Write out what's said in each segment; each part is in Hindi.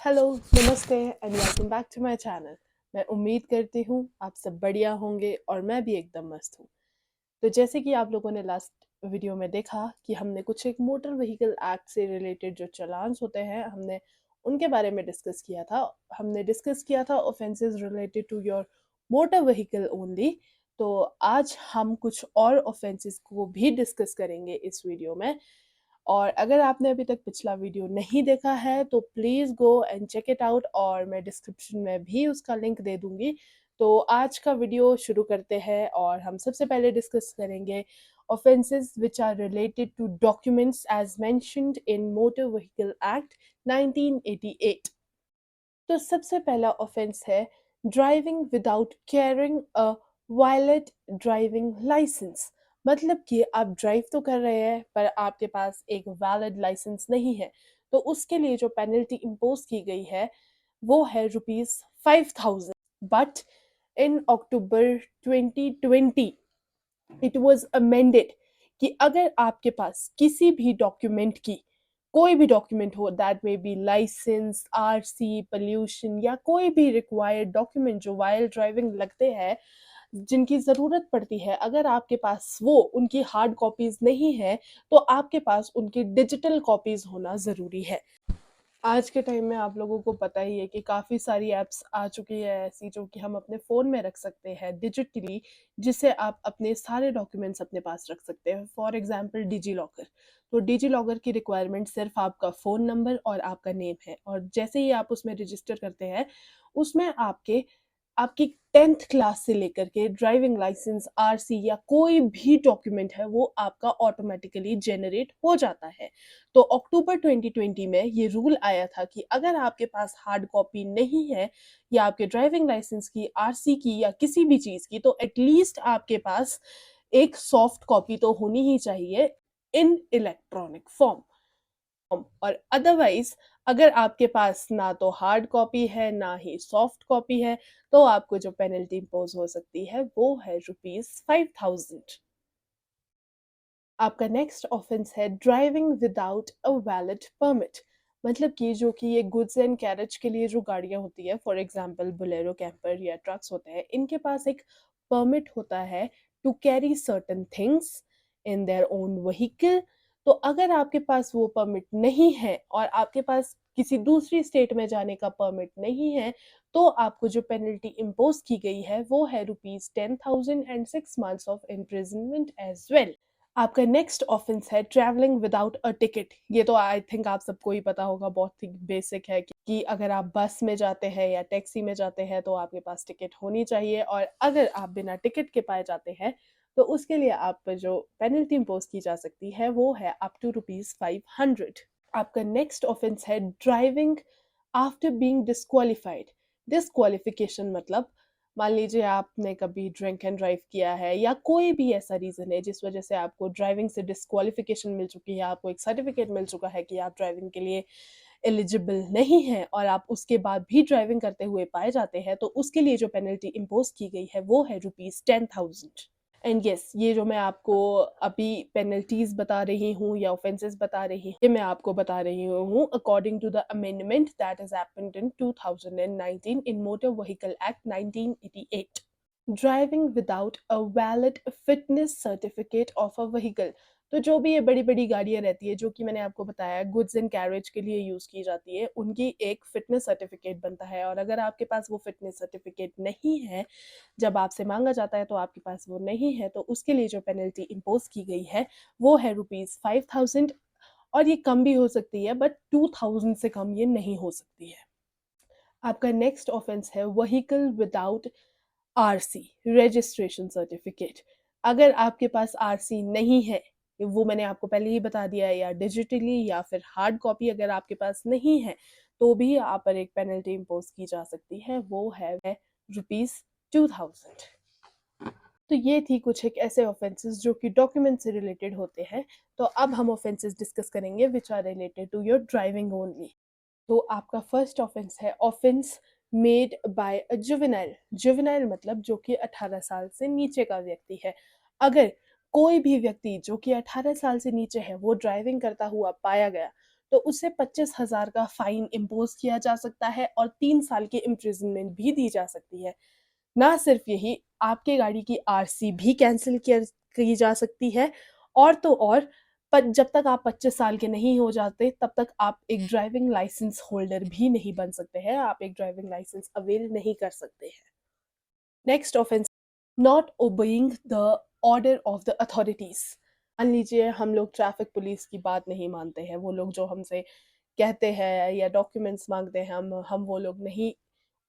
हेलो, नमस्ते and welcome back to my channel. मैं उम्मीद करती हूँ आप सब बढ़िया होंगे और मैं भी एकदम मस्त हूँ। तो जैसे कि आप लोगों ने लास्ट वीडियो में देखा कि हमने कुछ एक मोटर व्हीकल एक्ट से रिलेटेड जो चालान्स होते हैं हमने उनके बारे में डिस्कस किया था। हमने डिस्कस किया था offences related to your motor vehicle only. तो आज हम कुछ और ऑफेंसेस को भी डिस्कस करेंगे इस वीडियो में। और अगर आपने अभी तक पिछला वीडियो नहीं देखा है तो please go and check it out और मैं डिस्क्रिप्शन में भी उसका लिंक दे दूँगी। तो आज का वीडियो शुरू करते हैं और हम सबसे पहले डिस्कस करेंगे offenses which are related to documents as mentioned in Motor Vehicle Act 1988। तो सबसे पहला ऑफेंस है driving without carrying a valid driving licence. मतलब कि आप ड्राइव तो कर रहे हैं पर आपके पास एक वैलिड लाइसेंस नहीं है, तो उसके लिए जो पेनल्टी इम्पोज की गई है वो है ₹5000। But in October 2020 it was amended कि अगर आपके पास किसी भी डॉक्यूमेंट की कोई भी डॉक्यूमेंट हो, that may be licence, RC, pollution या कोई भी रिक्वायर्ड डॉक्यूमेंट जो वाइल ड्राइविंग लगते हैं, जिनकी ज़रूरत पड़ती है, अगर आपके पास वो उनकी हार्ड कॉपीज़ नहीं है तो आपके पास उनकी डिजिटल कॉपीज़ होना ज़रूरी है। आज के टाइम में आप लोगों को पता ही है कि काफ़ी सारी ऐप्स आ चुकी है ऐसी जो कि हम अपने फ़ोन में रख सकते हैं डिजिटली, जिससे आप अपने सारे डॉक्यूमेंट्स अपने पास रख सकते हैं। For example DigiLocker. तो डिजी लॉकर की रिक्वायरमेंट सिर्फ आपका फ़ोन नंबर और आपका नेम है, और जैसे ही आप उसमें रजिस्टर करते हैं उसमें आपकी 10th क्लास से लेकर के ड्राइविंग लाइसेंस, आरसी या कोई भी डॉक्यूमेंट है वो आपका ऑटोमेटिकली जनरेट हो जाता है। तो अक्टूबर 2020 में ये रूल आया था कि अगर आपके पास हार्ड कॉपी नहीं है या आपके ड्राइविंग लाइसेंस की, आरसी की या किसी भी चीज़ की, तो एटलीस्ट आपके पास एक सॉफ्ट कॉपी तो होनी ही चाहिए इन इलेक्ट्रॉनिक फॉर्म। और अदरवाइज अगर आपके पास ना तो हार्ड कॉपी है ना ही सॉफ्ट कॉपी है तो आपको जो पेनल्टी इम्पोज हो सकती है वो है ₹5000। आपका नेक्स्ट ऑफेंस है driving without a valid permit. मतलब कि जो कि ये गुड्स एंड कैरेज के लिए जो गाड़ियाँ होती है, फॉर एग्जांपल बोलेरो, कैंपर या ट्रक्स होते हैं, इनके पास एक परमिट होता है to carry certain things in their own vehicle. तो अगर आपके पास वो परमिट नहीं है और आपके पास किसी दूसरी स्टेट में जाने का परमिट नहीं है, तो आपको जो पेनल्टी इम्पोज की गई है वो है ₹10,000 and 6 months of imprisonment as well. आपका नेक्स्ट ऑफेंस है ट्रैवलिंग विदाउट अ टिकट। ये तो आई थिंक आप सबको ही पता होगा, बहुत ही बेसिक है कि अगर आप बस में जाते हैं या टैक्सी में जाते हैं तो आपके पास टिकट होनी चाहिए, और अगर आप बिना टिकट के पाए जाते हैं तो उसके लिए आप पर जो पेनल्टी इम्पोज की जा सकती है वो है अप टू ₹500। आपका नेक्स्ट ऑफेंस है driving after being disqualified. Disqualification मतलब मान लीजिए आपने कभी ड्रिंक एंड ड्राइव किया है या कोई भी ऐसा रीज़न है जिस वजह से आपको ड्राइविंग से डिस्क्वालिफिकेशन मिल चुकी है, आपको एक सर्टिफिकेट मिल चुका है कि आप ड्राइविंग के लिए एलिजिबल नहीं हैं और आप उसके बाद भी ड्राइविंग करते हुए पाए जाते हैं, तो उसके लिए जो पेनल्टी इम्पोज की गई है वो है ₹10,000। एंड यस, ये जो मैं आपको अभी पेनल्टीज़ बता रही हूँ या ऑफेंसेस बता रही हूँ, ये मैं आपको बता रही हूँ according to the amendment that has happened in 2019 in motor vehicle act 1988। Driving without a valid fitness certificate of a vehicle. तो जो भी ये बड़ी-बड़ी गाड़ियाँ रहती है जो कि मैंने आपको बताया गुड्स एंड कैरेज के लिए यूज़ की जाती है, उनकी एक फिटनेस सर्टिफिकेट बनता है, और अगर आपके पास वो फिटनेस सर्टिफिकेट नहीं है, जब आपसे माँगा जाता है तो आपके पास वो नहीं है, तो उसके लिए जो पेनल्टी इम्पोज़ की गई है वो है ₹5000, और ये कम भी हो सकती है बट 2000 से कम ये नहीं हो सकती है। आपका नेक्स्ट ऑफेंस है vehicle without RC, registration certificate. अगर आपके पास आरसी नहीं है, वो मैंने आपको पहले ही बता दिया है, या डिजिटली या फिर हार्ड कॉपी अगर आपके पास नहीं है, तो भी आप पर एक पेनल्टी इम्पोज़ की जा सकती है, वो है ₹2000। तो ये थी कुछ एक ऐसे ऑफेंसेस जो कि डॉक्यूमेंट से रिलेटेड होते हैं। तो अब हम ऑफेंसेस डिस्कस करेंगे which are related to your driving only. तो आपका फर्स्ट ऑफेंस है offence made by a juvenile. Juvenile मतलब जो कि 18 साल से नीचे का व्यक्ति है। अगर कोई भी व्यक्ति जो कि 18 साल से नीचे है वो ड्राइविंग करता हुआ पाया गया, तो उसे 25,000 का फ़ाइन इम्पोज़ किया जा सकता है और 3 साल की इम्प्रिज़नमेंट भी दी जा सकती है। ना सिर्फ़ यही, आपकी गाड़ी की आरसी भी कैंसल की जा सकती है और तो और जब तक आप 25 साल के नहीं हो जाते, तब तक आप एक ड्राइविंग लाइसेंस होल्डर भी नहीं बन सकते हैं, आप एक ड्राइविंग लाइसेंस अवेल नहीं कर सकते हैं। Next offence, not obeying the order of the authorities. मान लीजिए हम लोग ट्रैफ़िक पुलिस की बात नहीं मानते हैं, वो लोग जो हमसे कहते हैं या डॉक्यूमेंट्स माँगते हैं, हम वो लोग नहीं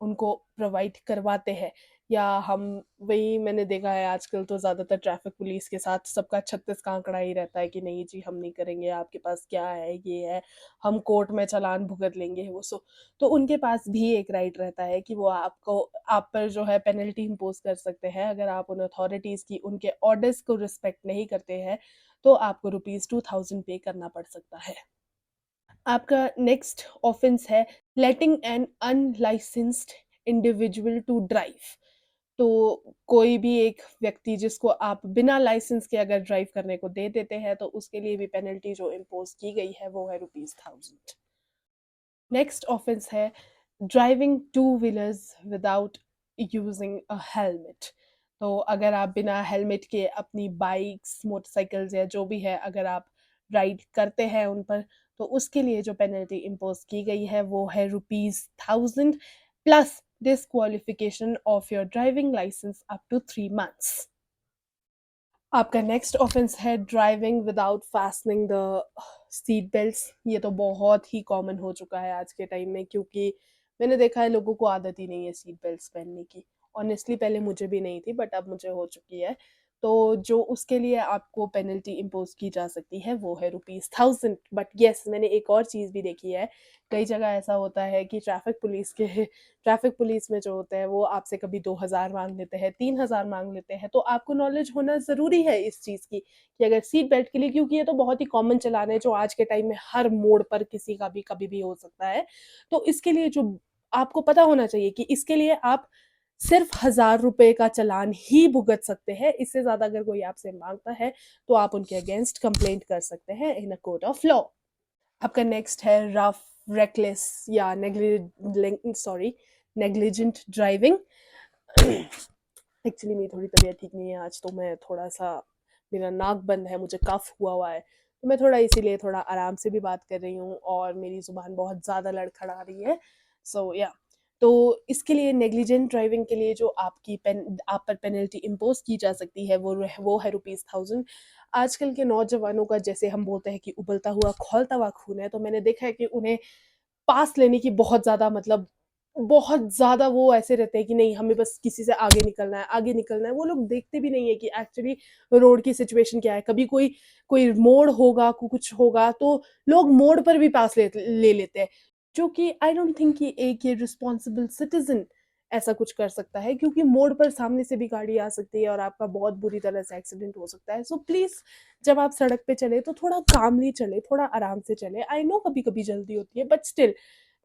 उनको प्रोवाइड करवाते हैं, या हम वही मैंने देखा है आजकल तो ज़्यादातर ट्रैफ़िक पुलिस के साथ सबका 36 का आंकड़ा ही रहता है कि नहीं जी हम नहीं करेंगे, आपके पास क्या है, ये है, हम कोर्ट में चालान भुगत लेंगे वो सो। तो उनके पास भी एक राइट रहता है कि वो आप पर जो है पेनल्टी इम्पोज़ कर सकते हैं अगर आप उन अथॉरिटीज़ की उनके ऑर्डर्स को रिस्पेक्ट नहीं करते हैं, तो आपको रुपीज़ 2000 पे करना पड़ सकता है। आपका नेक्स्ट ऑफेंस है letting an unlicensed individual to drive. तो कोई भी एक व्यक्ति जिसको आप बिना लाइसेंस के अगर ड्राइव करने को दे देते हैं, तो उसके लिए भी पेनल्टी जो इम्पोज़ की गई है वो है रुपीज़ 1000। नेक्स्ट ऑफेंस है driving two wheelers without using a helmet. तो अगर आप बिना हेलमेट के अपनी बाइक्स, मोटरसाइकिल्स या जो भी है अगर आप राइड करते हैं उन पर, तो उसके लिए जो पेनल्टी इम्पोज की गई है वो है rupees 1000 plus disqualification of your driving licence up to 3 months. आपका नेक्स्ट ऑफेंस है driving without fastening the seat belts. ये तो बहुत ही कॉमन हो चुका है आज के टाइम में, क्योंकि मैंने देखा है लोगों को आदत ही नहीं है सीट बेल्ट्स पहनने की। ऑनेस्टली पहले मुझे भी नहीं थी, बट अब मुझे हो चुकी है। तो जो उसके लिए आपको पेनल्टी इम्पोज की जा सकती है वो है रुपीज़ 1000। बट येस, मैंने एक और चीज़ भी देखी है, कई जगह ऐसा होता है कि ट्रैफिक पुलिस में जो होते हैं वो आपसे कभी 2000 माँग लेते हैं, 3000 माँग लेते हैं। तो आपको नॉलेज होना ज़रूरी है इस चीज़ की कि अगर सीट बेल्ट के लिए, क्योंकि ये तो बहुत ही कॉमन चालान है जो आज के टाइम में हर मोड़ पर किसी का भी कभी भी हो सकता है। तो इसके लिए जो आपको पता होना चाहिए कि इसके लिए आप सिर्फ़ ₹1000 का चालान ही भुगत सकते हैं। इससे ज़्यादा अगर कोई आपसे माँगता है, तो आप उनके अगेंस्ट कंप्लेंट कर सकते हैं इन अ कोर्ट ऑफ लॉ। आपका नेक्स्ट है रफ, रेकलेस या नेग्लिजेंट ड्राइविंग। एक्चुअली मेरी थोड़ी तबीयत ठीक नहीं है आज, तो मैं थोड़ा-सा, मेरा नाक बंद है, मुझे कफ़ हुआ है, तो मैं थोड़ा इसीलिए थोड़ा आराम से भी बात कर रही हूँ और मेरी ज़ुबान बहुत ज़्यादा लड़खड़ा रही है। सो या, तो इसके लिए नेग्लिजेंट ड्राइविंग के लिए जो आप पर पेनल्टी इम्पोज़ की जा सकती है वो है रुपीज़ 1000। आजकल के नौजवानों का, जैसे हम बोलते हैं कि उबलता हुआ खौलता हुआ खून है, तो मैंने देखा है कि उन्हें पास लेने की बहुत ज़्यादा, मतलब बहुत ज़्यादा वो ऐसे रहते हैं कि नहीं हमें बस किसी से आगे निकलना है, आगे निकलना है। वो लोग देखते भी नहीं है कि एक्चुअली रोड की सिचुएशन क्या है। कभी कोई कोई मोड़ होगा, कुछ होगा, तो लोग मोड़ पर भी पास ले लेते हैं। जो कि आई डोंट थिंक कि एक ये रिस्पॉन्सिबल सिटिज़न ऐसा कुछ कर सकता है, क्योंकि मोड़ पर सामने से भी गाड़ी आ सकती है और आपका बहुत बुरी तरह से एक्सीडेंट हो सकता है। सो प्लीज़, जब आप सड़क पे चलें तो थोड़ा कामली चलें, थोड़ा आराम से चलें। आई नो कभी-कभी जल्दी होती है, बट स्टिल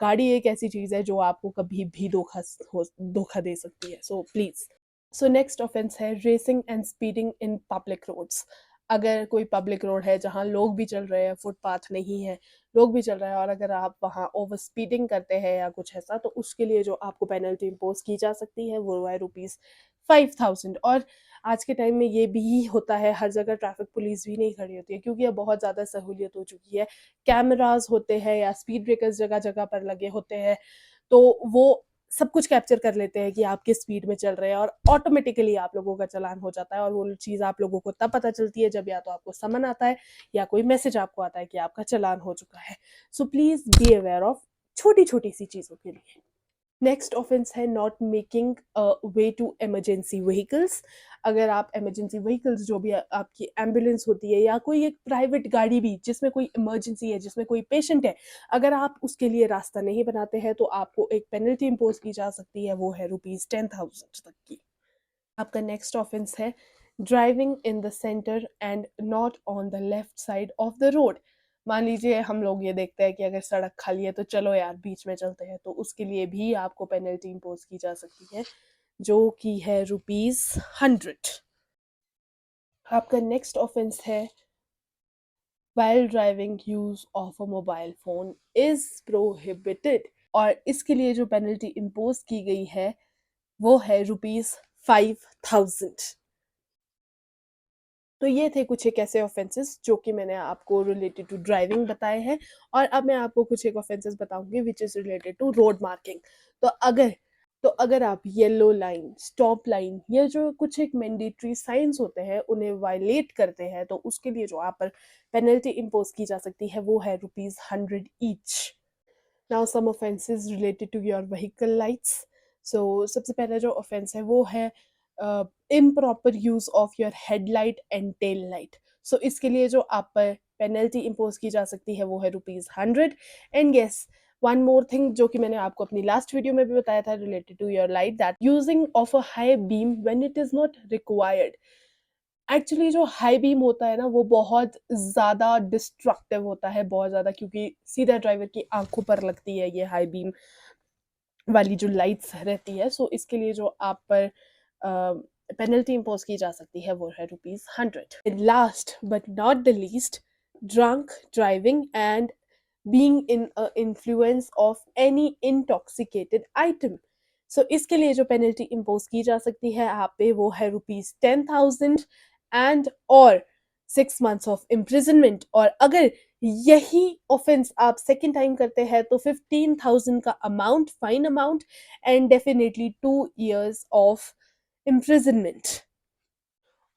गाड़ी एक ऐसी चीज़ है जो आपको कभी भी धोखा दे सकती है। So please. So next offence है racing and speeding in public roads. अगर कोई पब्लिक रोड है जहाँ लोग भी चल रहे हैं, फुटपाथ नहीं है, लोग भी चल रहे हैं, और अगर आप वहाँ ओवर स्पीडिंग करते हैं या कुछ ऐसा, तो उसके लिए जो आपको पेनल्टी इम्पोज की जा सकती है वो है रुपीज़ 5000। और आज के टाइम में ये भी होता है, हर जगह ट्रैफिक पुलिस भी नहीं खड़ी होती है, क्योंकि अब बहुत ज़्यादा सहूलियत हो चुकी है। कैमरास होते हैं या स्पीड ब्रेकर्स जगह जगह पर लगे होते हैं, तो वो सब कुछ कैप्चर कर लेते हैं कि आप किस स्पीड में चल रहे हैं, और ऑटोमेटिकली आप लोगों का चालान हो जाता है। और वो चीज़ आप लोगों को तब पता चलती है जब या तो आपको समन आता है या कोई मैसेज आपको आता है कि आपका चालान हो चुका है। So please be aware of छोटी-छोटी सी चीज़ों के लिए। नेक्स्ट ऑफेंस है not making way to emergency vehicles. अगर आप इमरजेंसी व्हीकल्स, जो भी आपकी एम्बुलेंस होती है या कोई एक प्राइवेट गाड़ी भी जिसमें कोई इमरजेंसी है, जिसमें कोई पेशेंट है, अगर आप उसके लिए रास्ता नहीं बनाते हैं, तो आपको एक पेनल्टी इम्पोज की जा सकती है, वो है रुपीज़ 10,000 तक की। आपका नेक्स्ट ऑफेंस है driving in the centre and not on the left side of the road. मान लीजिए हम लोग ये देखते हैं कि अगर सड़क खाली है तो चलो यार बीच में चलते हैं, तो उसके लिए भी आपको पेनल्टी इम्पोज की जा सकती है, जो कि है रुपीज़ 100। आपका नेक्स्ट ऑफेंस है while driving use of a mobile phone is prohibited। और इसके लिए जो पेनल्टी इम्पोज की गई है वो है ₹5000। तो ये थे कुछ एक ऐसे ऑफेंसेस जो कि मैंने आपको रिलेटेड टू ड्राइविंग बताए हैं। और अब मैं आपको कुछ एक ऑफेंसेस बताऊंगी which is related to road marking. तो अगर तो अगर आप येलो लाइन, स्टॉप लाइन, या जो कुछ एक मैंडेटरी साइंस होते हैं उन्हें वायलेट करते हैं तो उसके लिए जो आप पर पेनल्टी इम्पोज की जा सकती है वो है ₹100 each. Now some offences related to your vehicle lights. So सबसे पहला जो ऑफेंस है वो है improper use of your headlight and tail light. So इसके लिए जो आप पर पेनल्टी इम्पोज की जा सकती है वो है ₹100। And yes, one more thing जो कि मैंने आपको अपनी लास्ट वीडियो में भी बताया था related to your light, that using of a high beam when it is not required. Actually जो हाई बीम होता है ना वो बहुत ज़्यादा डिस्ट्रक्टिव होता है, बहुत ज़्यादा, क्योंकि सीधा ड्राइवर की आंखों पर लगती है ये हाई बीम वाली जो लाइट्स रहती है। सो इसके लिए जो आप पर पेनल्टी इम्पोज की जा सकती है वो है ₹100। Last but not the least, drunk driving and being in influence of any intoxicated item. So इसके लिए जो पेनल्टी इम्पोज की जा सकती है आप पे वो है ₹10,000 एंड और 6 months ऑफ इम्प्रिजनमेंट। और अगर यही ऑफेंस आप सेकेंड टाइम करते हैं तो 15,000 का amount, fine amount, and definitely 2 years of imprisonment.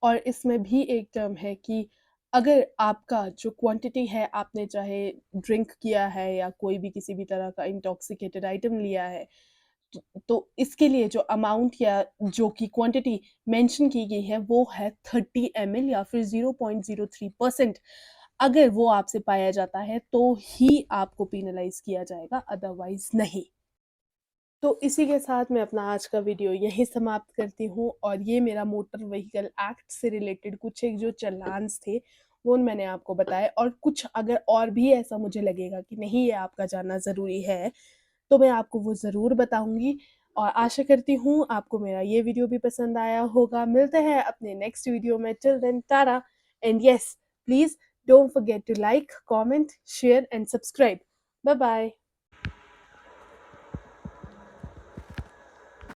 और इसमें भी एक टर्म है कि अगर आपका जो क्वांटिटी है, आपने चाहे ड्रिंक किया है या कोई भी किसी भी तरह का इंटॉक्सिकेटेड आइटम लिया है, तो इसके लिए जो अमाउंट या जो कि क्वांटिटी मेंशन की गई है वो है 30 ml या फिर 0.03%। अगर वो आपसे पाया जाता है तो ही आपको पेनलाइज किया जाएगा, अदरवाइज नहीं। तो इसी के साथ मैं अपना आज का वीडियो यहीं समाप्त करती हूँ। और ये मेरा मोटर व्हीकल एक्ट से रिलेटेड कुछ एक जो चालान्स थे वो मैंने आपको बताए, और कुछ अगर और भी ऐसा मुझे लगेगा कि नहीं ये आपका जानना ज़रूरी है तो मैं आपको वो ज़रूर बताऊंगी। और आशा करती हूँ आपको मेरा ये वीडियो भी पसंद आया होगा। मिलते हैं अपने नेक्स्ट वीडियो में। Till then, tata and yes, please don't forget to like, comment, share and subscribe. Bye bye.